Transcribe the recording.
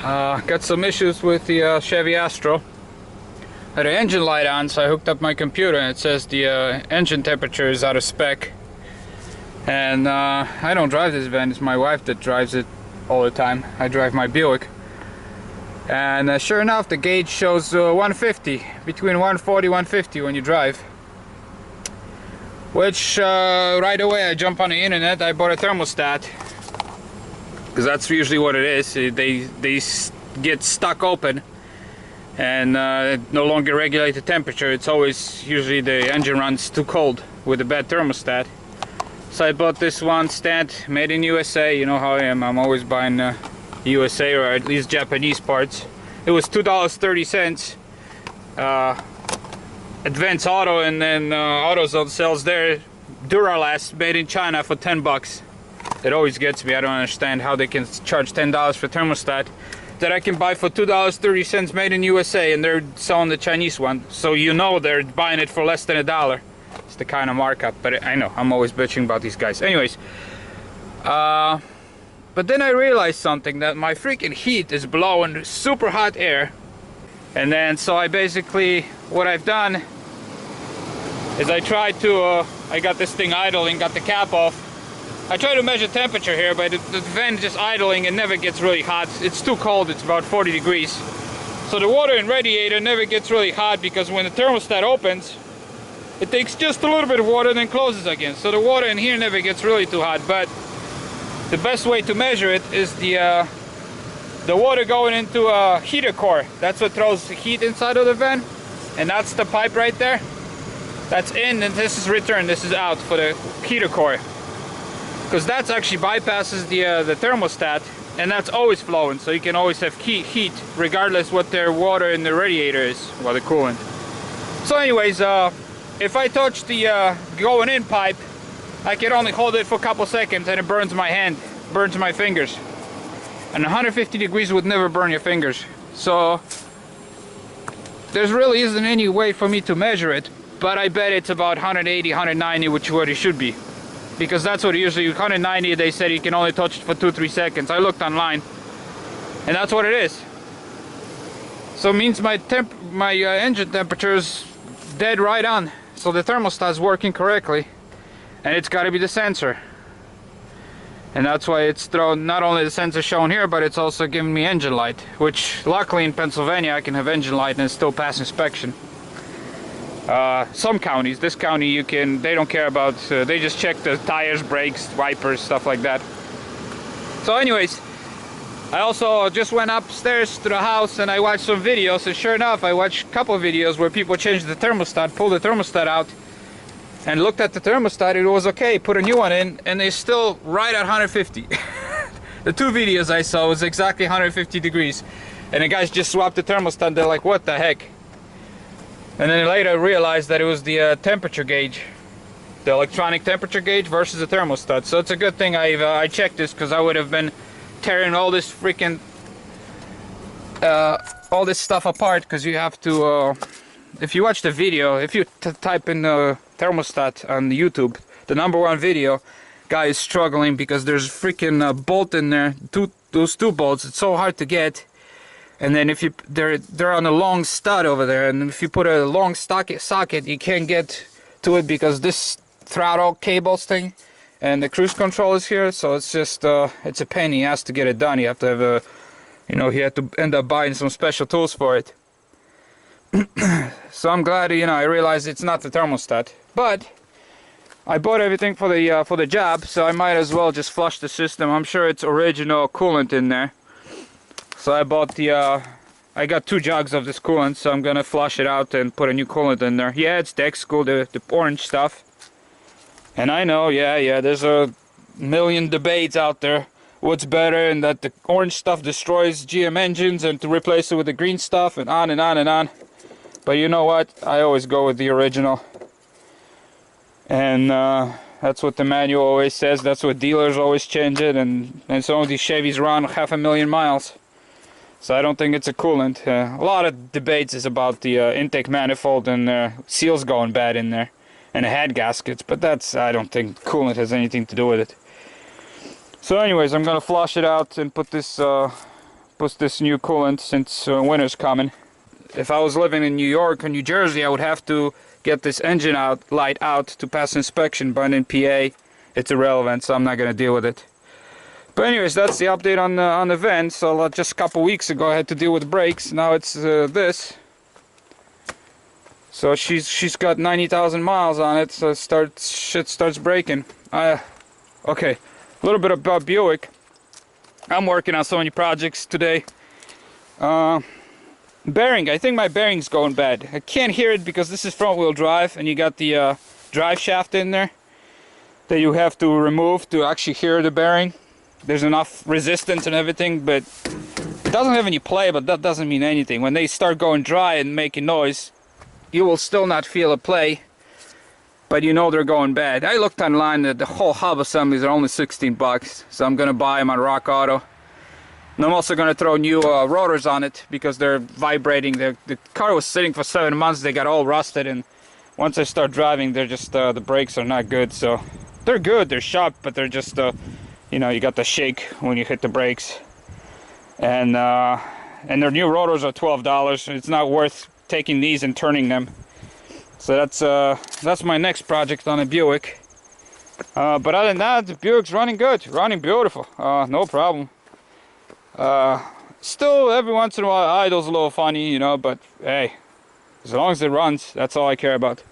Got some issues with the Chevy Astro. Had an engine light on, so I hooked up my computer and it says the engine temperature is out of spec. And I don't drive this van, it's my wife that drives it all the time. I drive my Buick. And sure enough, the gauge shows 150, between 140 and 150 when you drive. Which right away I jump on the internet, I bought a thermostat. Because that's usually what it is. They get stuck open and no longer regulate the temperature. It's always usually the engine runs too cold with a bad thermostat. So I bought this one stand made in USA. You know how I am. I'm always buying USA or at least Japanese parts. It was $2.30. Advance Auto, and then AutoZone sells their Duralast made in China for 10 bucks. It always gets me. I don't understand how they can charge $10 for thermostat that I can buy for $2.30 made in USA, and they're selling the Chinese one. So you know they're buying it for less than $1. It's the kind of markup, but I know, I'm always bitching about these guys. Anyways, but then I realized something, that my freaking heat is blowing super hot air. And then, so I basically, what I've done is I tried to, I got this thing idling, got the cap off. I try to measure temperature here, but the fan is just idling and never gets really hot. It's too cold, it's about 40 degrees. So the water in radiator never gets really hot, because when the thermostat opens, it takes just a little bit of water and then closes again. So the water in here never gets really too hot, but the best way to measure it is the water going into a heater core. That's what throws the heat inside of the van. And that's the pipe right there. That's in, and this is return, this is out for the heater core. Because that's actually bypasses the thermostat, and that's always flowing, so you can always have heat regardless what their water in the radiator is, well, the coolant. So anyways, if I touch the going in pipe, I can only hold it for a couple seconds and it burns my hand, burns my fingers. And 150 degrees would never burn your fingers. So there really isn't any way for me to measure it, but I bet it's about 180, 190, which is what it should be. Because that's what usually, 190 they said you can only touch it for 2-3 seconds. I looked online and that's what it is. So it means my engine temperature is dead right on. So the thermostat is working correctly, and it's got to be the sensor. And that's why it's thrown, not only the sensor shown here, but it's also giving me engine light, which luckily in Pennsylvania I can have engine light and still pass inspection. Some counties, this county you can, they don't care about, they just check the tires, brakes, wipers, stuff like that. So anyways, I also just went upstairs to the house and I watched some videos, and sure enough I watched a couple of videos where people changed the thermostat, pulled the thermostat out and looked at the thermostat. It was okay, put a new one in, and it's still right at 150. The two videos I saw was exactly 150 degrees, and the guys just swapped the thermostat. They're like, what the heck? And then later I realized that it was the temperature gauge, the electronic temperature gauge versus the thermostat. So it's a good thing I checked this, because I would have been tearing all this freaking all this stuff apart. Because you have to, if you watch the video, if you type in thermostat on YouTube, the #1 video, guy is struggling because there's freaking bolt in there, those two bolts. It's so hard to get. And then if you, they're on a long stud over there, and if you put a long socket, you can't get to it because this throttle cables thing and the cruise control is here. So it's just it's a pain. He has to get it done. You have to have a, you know, he had to end up buying some special tools for it. So I'm glad, you know, I realized it's not the thermostat, but I bought everything for the job, so I might as well just flush the system. I'm sure it's original coolant in there. So I bought I got 2 jugs of this coolant, so I'm gonna flush it out and put a new coolant in there. Yeah, it's the X-Cool, the orange stuff. And I know, yeah, there's a million debates out there. What's better, and that the orange stuff destroys GM engines, and to replace it with the green stuff, and on and on and on. But you know what? I always go with the original. And that's what the manual always says. That's what dealers always change it. And some of these Chevys run 500,000 miles. So I don't think it's a coolant. A lot of debates is about the intake manifold and seals going bad in there, and the head gaskets, but that's, I don't think coolant has anything to do with it. So anyways, I'm gonna flush it out and put this put this new coolant since winter's coming. If I was living in New York or New Jersey, I would have to get this engine light out to pass inspection, but in PA it's irrelevant, so I'm not gonna deal with it. But anyways, that's the update on the van. So just a couple weeks ago I had to deal with brakes. Now it's this. So she's got 90,000 miles on it, so shit starts breaking. Okay, a little bit about Buick. I'm working on so many projects today. Bearing, I think my bearing's going bad. I can't hear it because this is front wheel drive and you got the drive shaft in there that you have to remove to actually hear the bearing. There's enough resistance and everything, but it doesn't have any play, but that doesn't mean anything. When they start going dry and making noise, you will still not feel a play, but you know they're going bad. I looked online that the whole hub assemblies are only 16 bucks, so I'm gonna buy them on Rock Auto. And I'm also gonna throw new rotors on it because they're vibrating. The car was sitting for 7 months, they got all rusted, and once I start driving, they're just, the brakes are not good. So they're good, they're sharp, but they're just, you know, you got the shake when you hit the brakes. And their new rotors are $12. It's not worth taking these and turning them. So that's my next project on a Buick. But other than that, the Buick's running good, running beautiful, no problem. Still every once in a while idle's a little funny, you know, but hey, as long as it runs, that's all I care about.